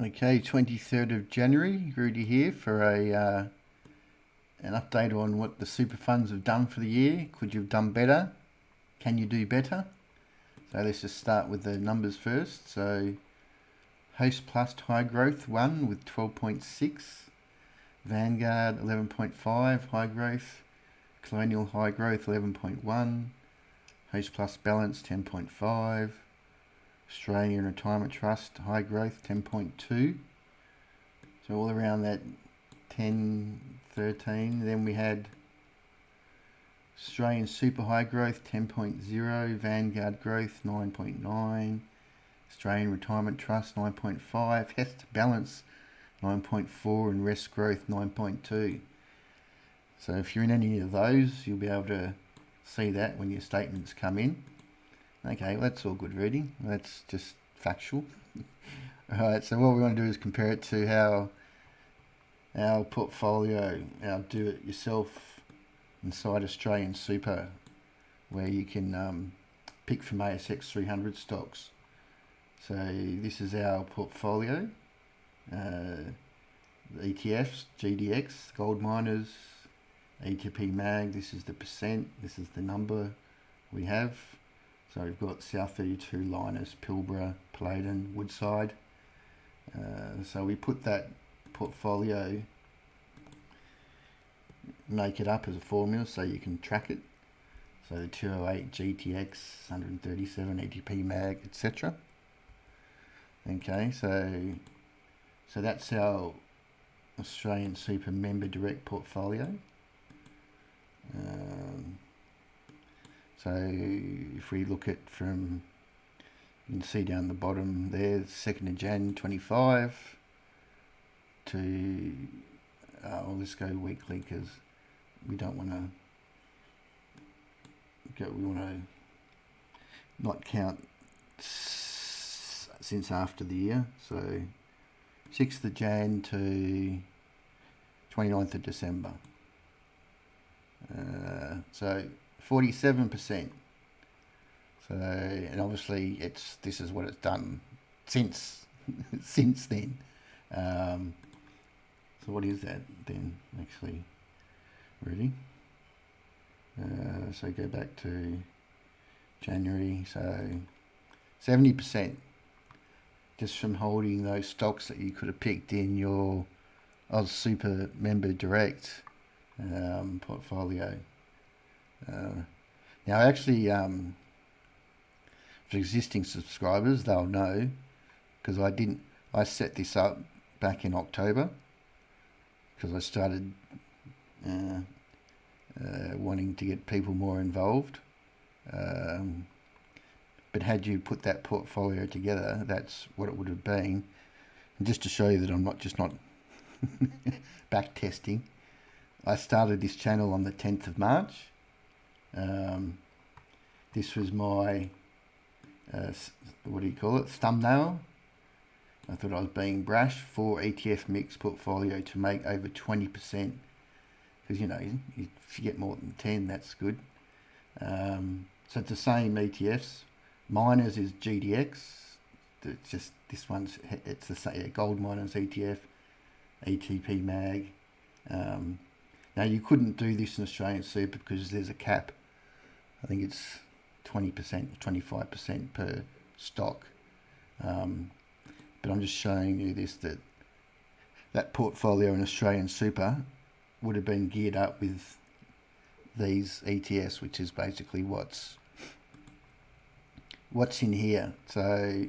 Okay, 23rd of January, Rudy here for an update on what the super funds have done for the year. Could you have done better? Can you do better? So let's just start with the numbers first. So Host Plus High Growth 1 with 12.6, Vanguard 11.5 High Growth, Colonial High Growth 11.1, Host Plus Balance 10.5, Australian Retirement Trust High Growth 10.2. So all around that 10, 13. Then we had Australian Super High Growth 10.0, Vanguard Growth 9.9, Australian Retirement Trust 9.5, Hest Balance 9.4, and Rest Growth 9.2. So if you're in any of those, you'll be able to see that when your statements come in. Okay, well, that's all good, Rudy. That's just factual. Alright, so what we want to do is compare it to how our portfolio, our do-it-yourself inside Australian Super, where you can pick from ASX 300 stocks. So this is our portfolio, the ETFs, GDX, gold miners, ATP mag, this is the percent, this is the number we have. So we've got South 32, Linus, Pilbara, Paladin, Woodside. So we put that portfolio, make it up as a formula so you can track it. So the 208 GTX, 137 ATP mag, etc. Okay, so that's our Australian Super Member Direct portfolio. So if we look at from, you can see down the bottom there, 2nd of Jan 25 to, let's go weekly because we don't want to go, we want to not count since after the year. So 6th of Jan to 29th of December. So 47%. So, and obviously this is what it's done since then. So what is that then actually, really? So go back to January. So 70% just from holding those stocks that you could have picked in your Oz Super Member Direct portfolio. Now actually, for existing subscribers, they'll know, because I set this up back in October because I started wanting to get people more involved. But had you put that portfolio together, that's what it would have been. And just to show you that I'm not back testing, I started this channel on the 10th of March. This was my, what do you call it, thumbnail. I thought I was being brash for ETF mix portfolio to make over 20%. Because, if you get more than 10, that's good. So it's the same ETFs. Miners is GDX. It's just, this one's, it's the same, gold miners ETF, ATP mag. Now you couldn't do this in Australian Super because there's a cap. I think it's 20%, 25% per stock. But I'm just showing you this, that portfolio in Australian Super would have been geared up with these ETFs, which is basically what's in here. So,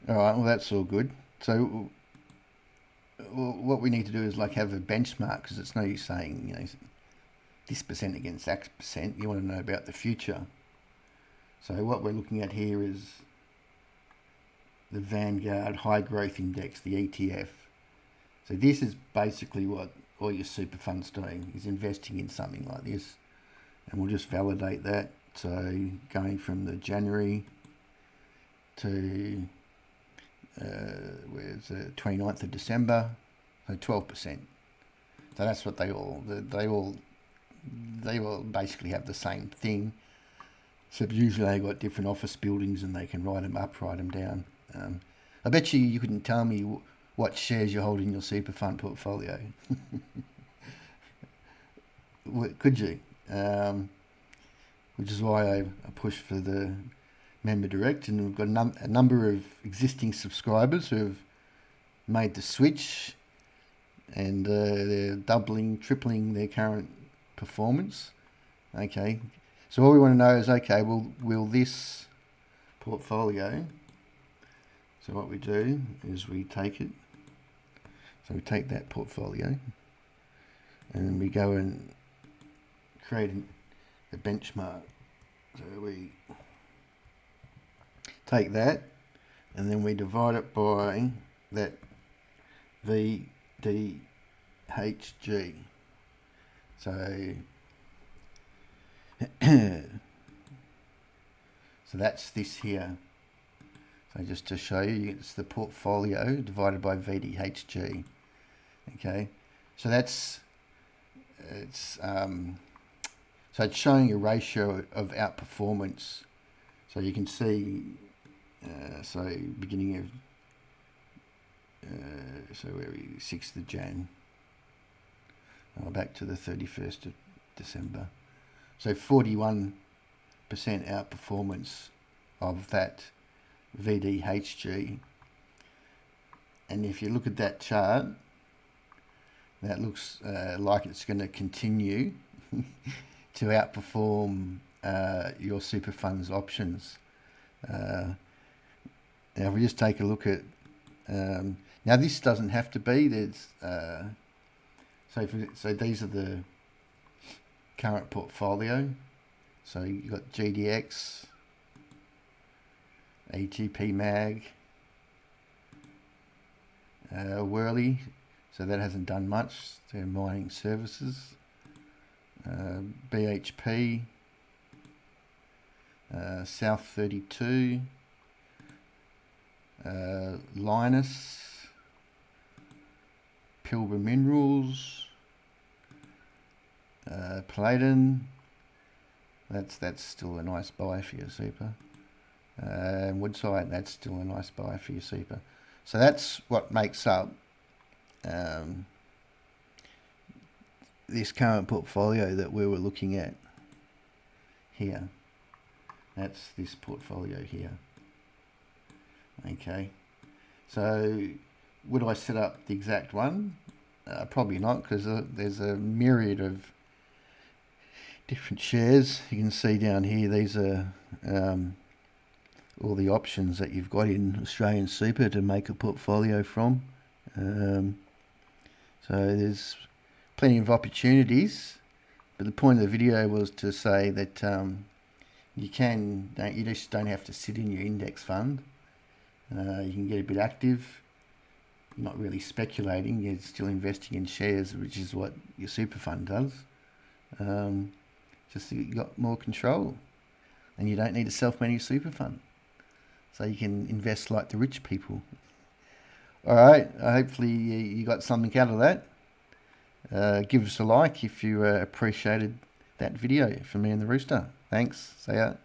all right, well, that's all good. So what we need to do is have a benchmark, because it's no use saying, this percent against that percent. You want to know about the future. So what we're looking at here is the Vanguard High Growth Index, the ETF. So this is basically what all your super funds doing, is investing in something like this. And we'll just validate that. So going from the January to where's the 29th of December, so 12%. So that's what they all basically have the same thing. So usually they got different office buildings and they can write them up, write them down. I bet you couldn't tell me what shares you hold in your super fund portfolio. Could you? Which is why I push for the member direct, and we've got a number of existing subscribers who have made the switch, and they're doubling, tripling their current performance. Okay, so all we want to know is, okay, will this portfolio, so what we do is we take it, so we take that portfolio and we go and create a benchmark. So we take that and then we divide it by that VDHG. So so that's this here. So just to show you, it's the portfolio divided by VDHG. Okay, so that's so it's showing a ratio of outperformance. So you can see, so beginning of, so where are we, 6th of Jan, back to the 31st of December. So 41% outperformance of that VDHG. And if you look at that chart, that looks like it's going to continue to outperform your super funds options. Now if we just take a look at, now this doesn't have to be, there's so these are the current portfolio. So you've got GDX, ATP Mag, Whirly, so that hasn't done much. They're mining services. BHP, South 32, Linus, Pilbara Minerals, Palladium. That's still a nice buy for your super. Woodside, that's still a nice buy for your super. So that's what makes up this current portfolio that we were looking at here. That's this portfolio here. Okay, so would I set up the exact one? Probably not, because there's a myriad of different shares. You can see down here, these are all the options that you've got in Australian Super to make a portfolio from. So there's plenty of opportunities, but the point of the video was to say that you just don't have to sit in your index fund. You can get a bit active, not really speculating, you're still investing in shares, which is what your super fund does. Just you got more control, and you don't need a self-managed super fund, so you can invest like the rich people. All right, hopefully you got something out of that. Give us a like if you appreciated that video from me and the Rooster. Thanks. See ya.